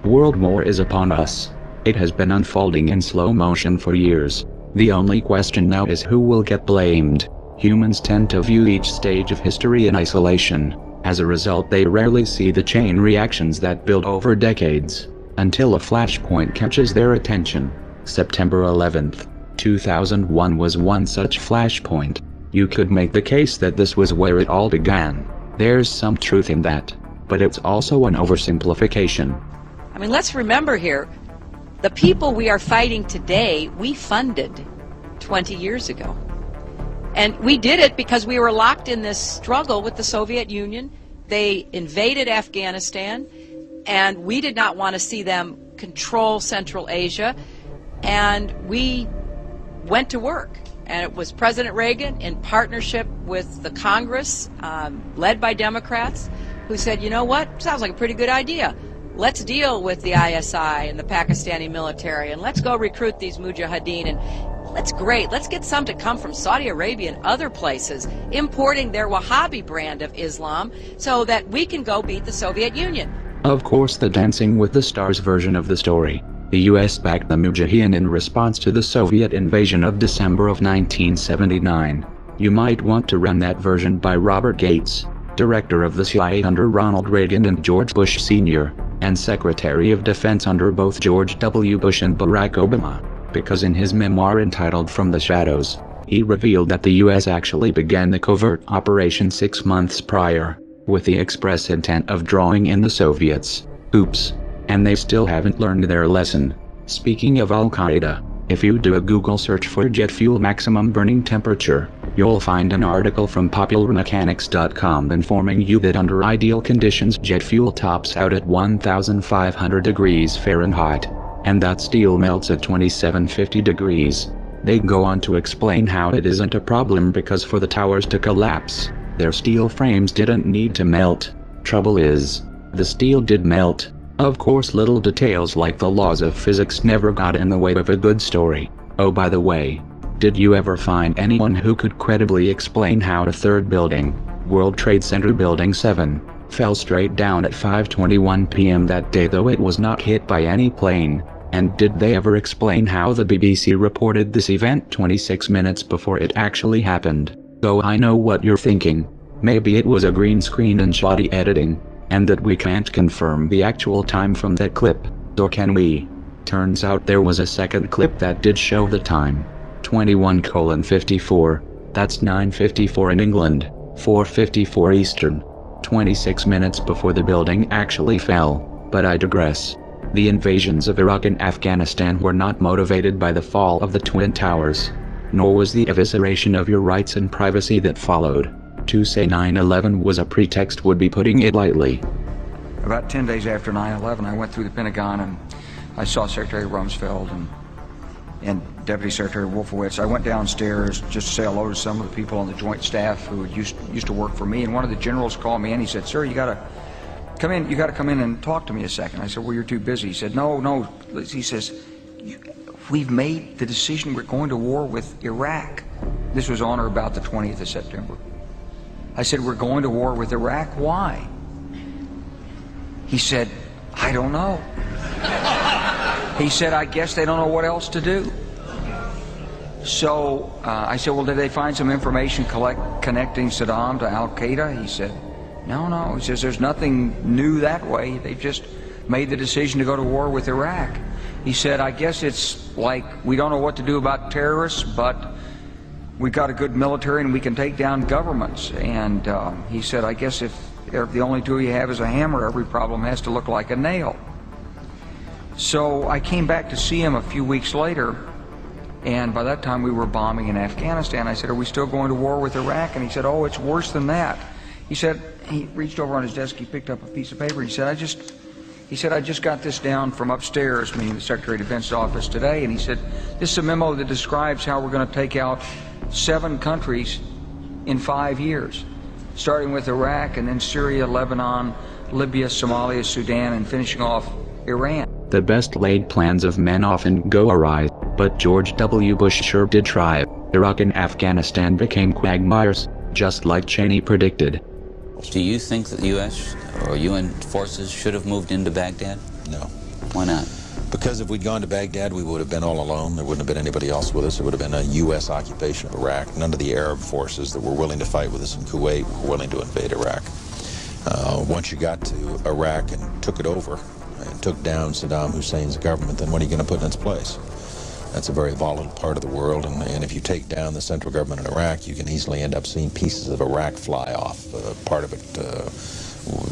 World War is upon us. It has been unfolding in slow motion for years. The only question now is who will get blamed. Humans tend to view each stage of history in isolation. As a result, they rarely see the chain reactions that build over decades, until a flashpoint catches their attention. September 11th, 2001 was one such flashpoint. You could make the case that this was where it all began. There's some truth in that, but it's also an oversimplification. I mean, let's remember here, the people we are fighting today, we funded 20 years ago. And we did it because we were locked in this struggle with the Soviet Union. They invaded Afghanistan, and we did not want to see them control Central Asia. And we went to work. And it was President Reagan, in partnership with the Congress, led by Democrats, who said, you know what, sounds like a pretty good idea. Let's deal with the ISI and the Pakistani military, and let's go recruit these mujahideen, and let's get some to come from Saudi Arabia and other places, importing their Wahhabi brand of Islam, so that we can go beat the Soviet Union. Of course, the Dancing with the Stars version of the story. The U.S. backed the mujahideen in response to the Soviet invasion of December of 1979. You might want to run that version by Robert Gates, director of the CIA under Ronald Reagan and George Bush Sr., and Secretary of Defense under both George W. Bush and Barack Obama, because in his memoir entitled From the Shadows, he revealed that the U.S. actually began the covert operation 6 months prior, with the express intent of drawing in the Soviets. Oops. And they still haven't learned their lesson. Speaking of Al-Qaeda, if you do a Google search for jet fuel maximum burning temperature, you'll find an article from popularmechanics.com informing you that under ideal conditions jet fuel tops out at 1,500 degrees Fahrenheit, and that steel melts at 2,750 degrees. They go on to explain how it isn't a problem because for the towers to collapse, their steel frames didn't need to melt. Trouble is, the steel did melt. Of course, little details like the laws of physics never got in the way of a good story. Oh, by the way, did you ever find anyone who could credibly explain how the third building, World Trade Center Building 7, fell straight down at 5:21 p.m. that day, though it was not hit by any plane? And did they ever explain how the BBC reported this event 26 minutes before it actually happened? Though I know what you're thinking. Maybe it was a green screen and shoddy editing, and that we can't confirm the actual time from that clip, or can we? Turns out there was a second clip that did show the time. 21:54, that's 9:54 in England, 4:54 Eastern. 26 minutes before the building actually fell, but I digress. The invasions of Iraq and Afghanistan were not motivated by the fall of the Twin Towers, nor was the evisceration of your rights and privacy that followed. To say 9/11 was a pretext would be putting it lightly. About 10 days after 9/11, I went through the Pentagon and I saw Secretary Rumsfeld and Deputy Secretary Wolfowitz. I went downstairs just to say hello to some of the people on the Joint Staff who used to work for me, and one of the generals called me in. He said, "Sir, you got to come in and talk to me a second." I said, "Well, you're too busy." He said, No. He says, "We've made the decision. We're going to war with Iraq." This was on or about the 20th of September. I said, "We're going to war with Iraq. Why?" He said, "I don't know." He said, "I guess they don't know what else to do." So I said, "Well, did they find some information connecting Saddam to Al-Qaeda?" He said, No. He says, "There's nothing new that way. They've just made the decision to go to war with Iraq." He said, "I guess it's like we don't know what to do about terrorists, but we've got a good military and we can take down governments." And he said, "I guess if the only tool you have is a hammer, every problem has to look like a nail." So I came back to see him a few weeks later, and by that time we were bombing in Afghanistan. I said, "Are we still going to war with Iraq?" And he said, "Oh, it's worse than that." He said, he reached over on his desk, he picked up a piece of paper, he said, I just got this down from upstairs," meaning the Secretary of Defense's office today, and he said, "This is a memo that describes how we're going to take out 7 countries in 5 years, starting with Iraq and then Syria, Lebanon, Libya, Somalia, Sudan, and finishing off Iran." The best laid plans of men often go awry, but George W. Bush sure did try. Iraq and Afghanistan became quagmires, just like Cheney predicted. Do you think that the U.S. or UN forces should have moved into Baghdad? No. Why not? Because if we'd gone to Baghdad, we would have been all alone. There wouldn't have been anybody else with us. It would have been a U.S. occupation of Iraq. None of the Arab forces that were willing to fight with us in Kuwait were willing to invade Iraq. Once you got to Iraq and took it over and took down Saddam Hussein's government, then what are you going to put in its place? That's a very volatile part of the world, and if you take down the central government in Iraq, you can easily end up seeing pieces of Iraq fly off. Part of it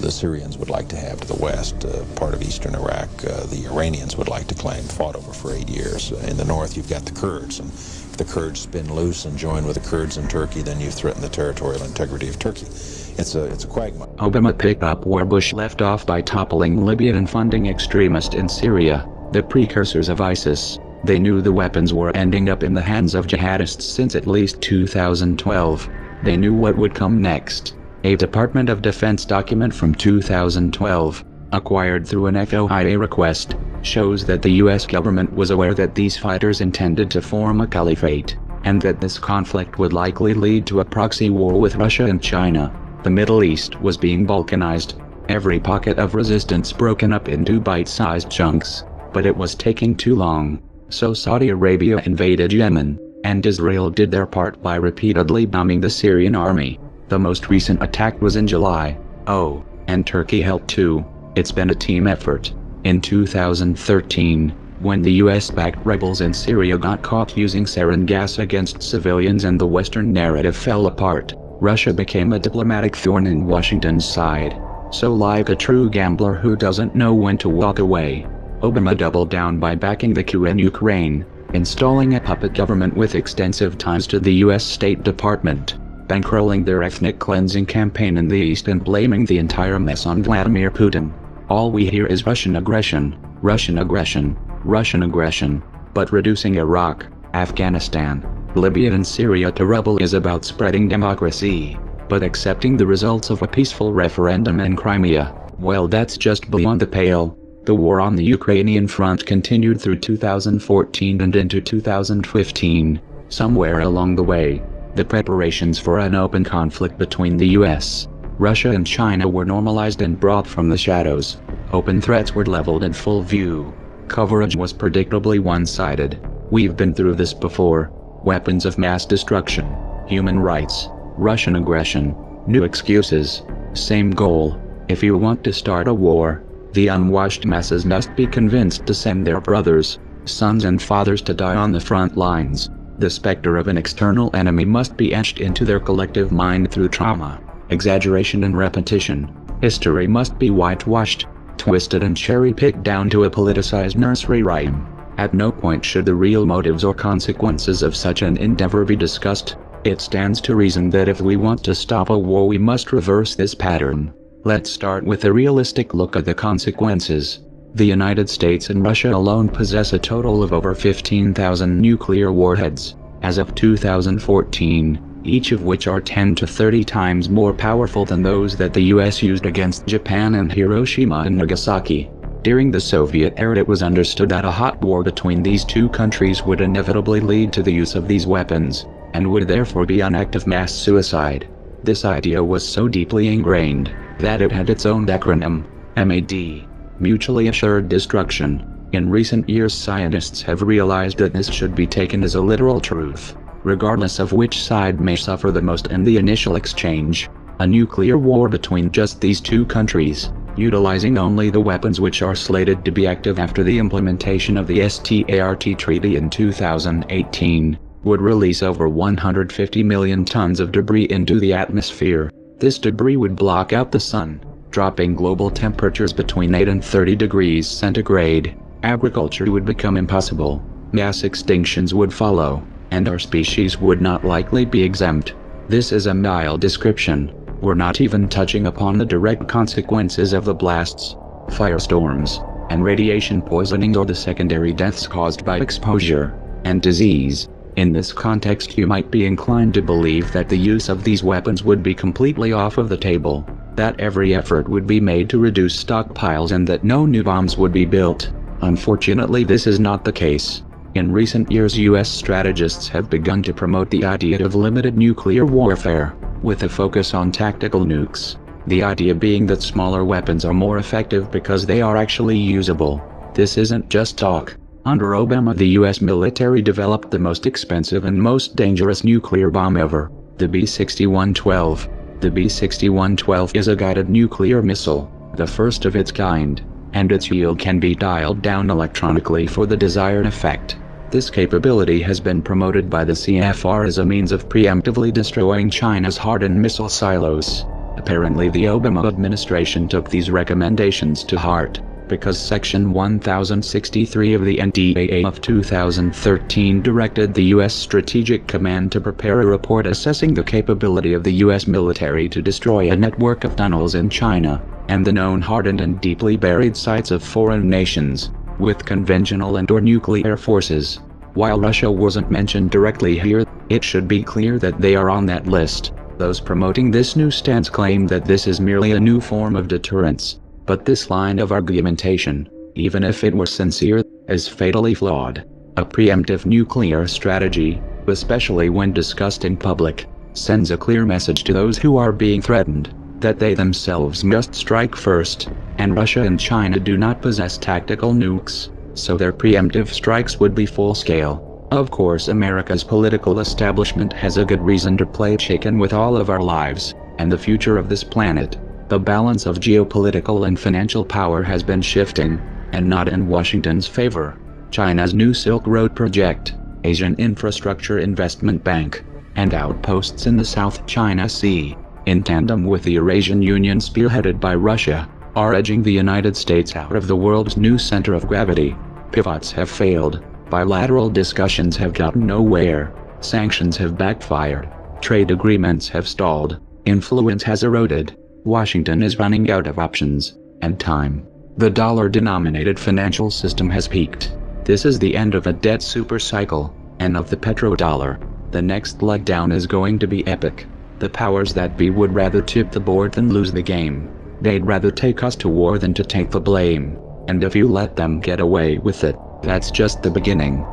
the Syrians would like to have to the west. Part of eastern Iraq the Iranians would like to claim, fought over for 8 years. In the north, you've got the Kurds, and if the Kurds spin loose and join with the Kurds in Turkey, then you threaten the territorial integrity of Turkey. It's a quagmire. Obama picked up where Bush left off by toppling Libya and funding extremists in Syria, the precursors of ISIS. They knew the weapons were ending up in the hands of jihadists since at least 2012. They knew what would come next. A Department of Defense document from 2012, acquired through an FOIA request, shows that the US government was aware that these fighters intended to form a caliphate, and that this conflict would likely lead to a proxy war with Russia and China. The Middle East was being balkanized, every pocket of resistance broken up into bite-sized chunks, but it was taking too long. So Saudi Arabia invaded Yemen, and Israel did their part by repeatedly bombing the Syrian army. The most recent attack was in July. Oh, and Turkey helped too. It's been a team effort. In 2013, when the US-backed rebels in Syria got caught using sarin gas against civilians and the Western narrative fell apart, Russia became a diplomatic thorn in Washington's side. So like a true gambler who doesn't know when to walk away, Obama doubled down by backing the coup in Ukraine, installing a puppet government with extensive ties to the US State Department, bankrolling their ethnic cleansing campaign in the East and blaming the entire mess on Vladimir Putin. All we hear is Russian aggression, Russian aggression, Russian aggression, but reducing Iraq, Afghanistan, Libya and Syria to rubble is about spreading democracy, but accepting the results of a peaceful referendum in Crimea, well, that's just beyond the pale. The war on the Ukrainian front continued through 2014 and into 2015. Somewhere along the way, the preparations for an open conflict between the US, Russia and China were normalized and brought from the shadows. Open threats were leveled in full view. Coverage was predictably one-sided. We've been through this before. Weapons of mass destruction, human rights, Russian aggression, new excuses, same goal. If you want to start a war, the unwashed masses must be convinced to send their brothers, sons and fathers to die on the front lines. The specter of an external enemy must be etched into their collective mind through trauma, exaggeration and repetition. History must be whitewashed, twisted and cherry-picked down to a politicized nursery rhyme. At no point should the real motives or consequences of such an endeavor be discussed. It stands to reason that if we want to stop a war, we must reverse this pattern. Let's start with a realistic look at the consequences. The United States and Russia alone possess a total of over 15,000 nuclear warheads, as of 2014, each of which are 10 to 30 times more powerful than those that the US used against Japan and Hiroshima and Nagasaki. During the Soviet era, it was understood that a hot war between these two countries would inevitably lead to the use of these weapons, and would therefore be an act of mass suicide. This idea was so deeply ingrained that it had its own acronym, MAD, Mutually Assured Destruction. In recent years, scientists have realized that this should be taken as a literal truth, regardless of which side may suffer the most in the initial exchange. A nuclear war between just these two countries, utilizing only the weapons which are slated to be active after the implementation of the START treaty in 2018, would release over 150 million tons of debris into the atmosphere. This debris would block out the sun, dropping global temperatures between 8 and 30 degrees centigrade. Agriculture would become impossible, mass extinctions would follow, and our species would not likely be exempt. This is a mild description. We're not even touching upon the direct consequences of the blasts, firestorms, and radiation poisoning, or the secondary deaths caused by exposure and disease. In this context, you might be inclined to believe that the use of these weapons would be completely off of the table, that every effort would be made to reduce stockpiles and that no new bombs would be built. Unfortunately, this is not the case. In recent years, US strategists have begun to promote the idea of limited nuclear warfare, with a focus on tactical nukes. The idea being that smaller weapons are more effective because they are actually usable. This isn't just talk. Under Obama, the US military developed the most expensive and most dangerous nuclear bomb ever, the B-6112. The B-6112 is a guided nuclear missile, the first of its kind, and its yield can be dialed down electronically for the desired effect. This capability has been promoted by the CFR as a means of preemptively destroying China's hardened missile silos. Apparently, the Obama administration took these recommendations to heart, because Section 1063 of the NDAA of 2013 directed the U.S. Strategic Command to prepare a report assessing the capability of the U.S. military to destroy a network of tunnels in China, and the known hardened and deeply buried sites of foreign nations, with conventional and/or nuclear forces. While Russia wasn't mentioned directly here, it should be clear that they are on that list. Those promoting this new stance claim that this is merely a new form of deterrence. But this line of argumentation, even if it were sincere, is fatally flawed. A preemptive nuclear strategy, especially when discussed in public, sends a clear message to those who are being threatened, that they themselves must strike first, and Russia and China do not possess tactical nukes, so their preemptive strikes would be full-scale. Of course, America's political establishment has a good reason to play chicken with all of our lives, and the future of this planet. The balance of geopolitical and financial power has been shifting, and not in Washington's favor. China's new Silk Road project, Asian Infrastructure Investment Bank, and outposts in the South China Sea, in tandem with the Eurasian Union spearheaded by Russia, are edging the United States out of the world's new center of gravity. Pivots have failed, bilateral discussions have gotten nowhere, sanctions have backfired, trade agreements have stalled, influence has eroded. Washington is running out of options and time. The dollar-denominated financial system has peaked. This is the end of a debt supercycle, and of the petrodollar. The next leg down is going to be epic. The powers that be would rather tip the board than lose the game. They'd rather take us to war than to take the blame. And if you let them get away with it, that's just the beginning.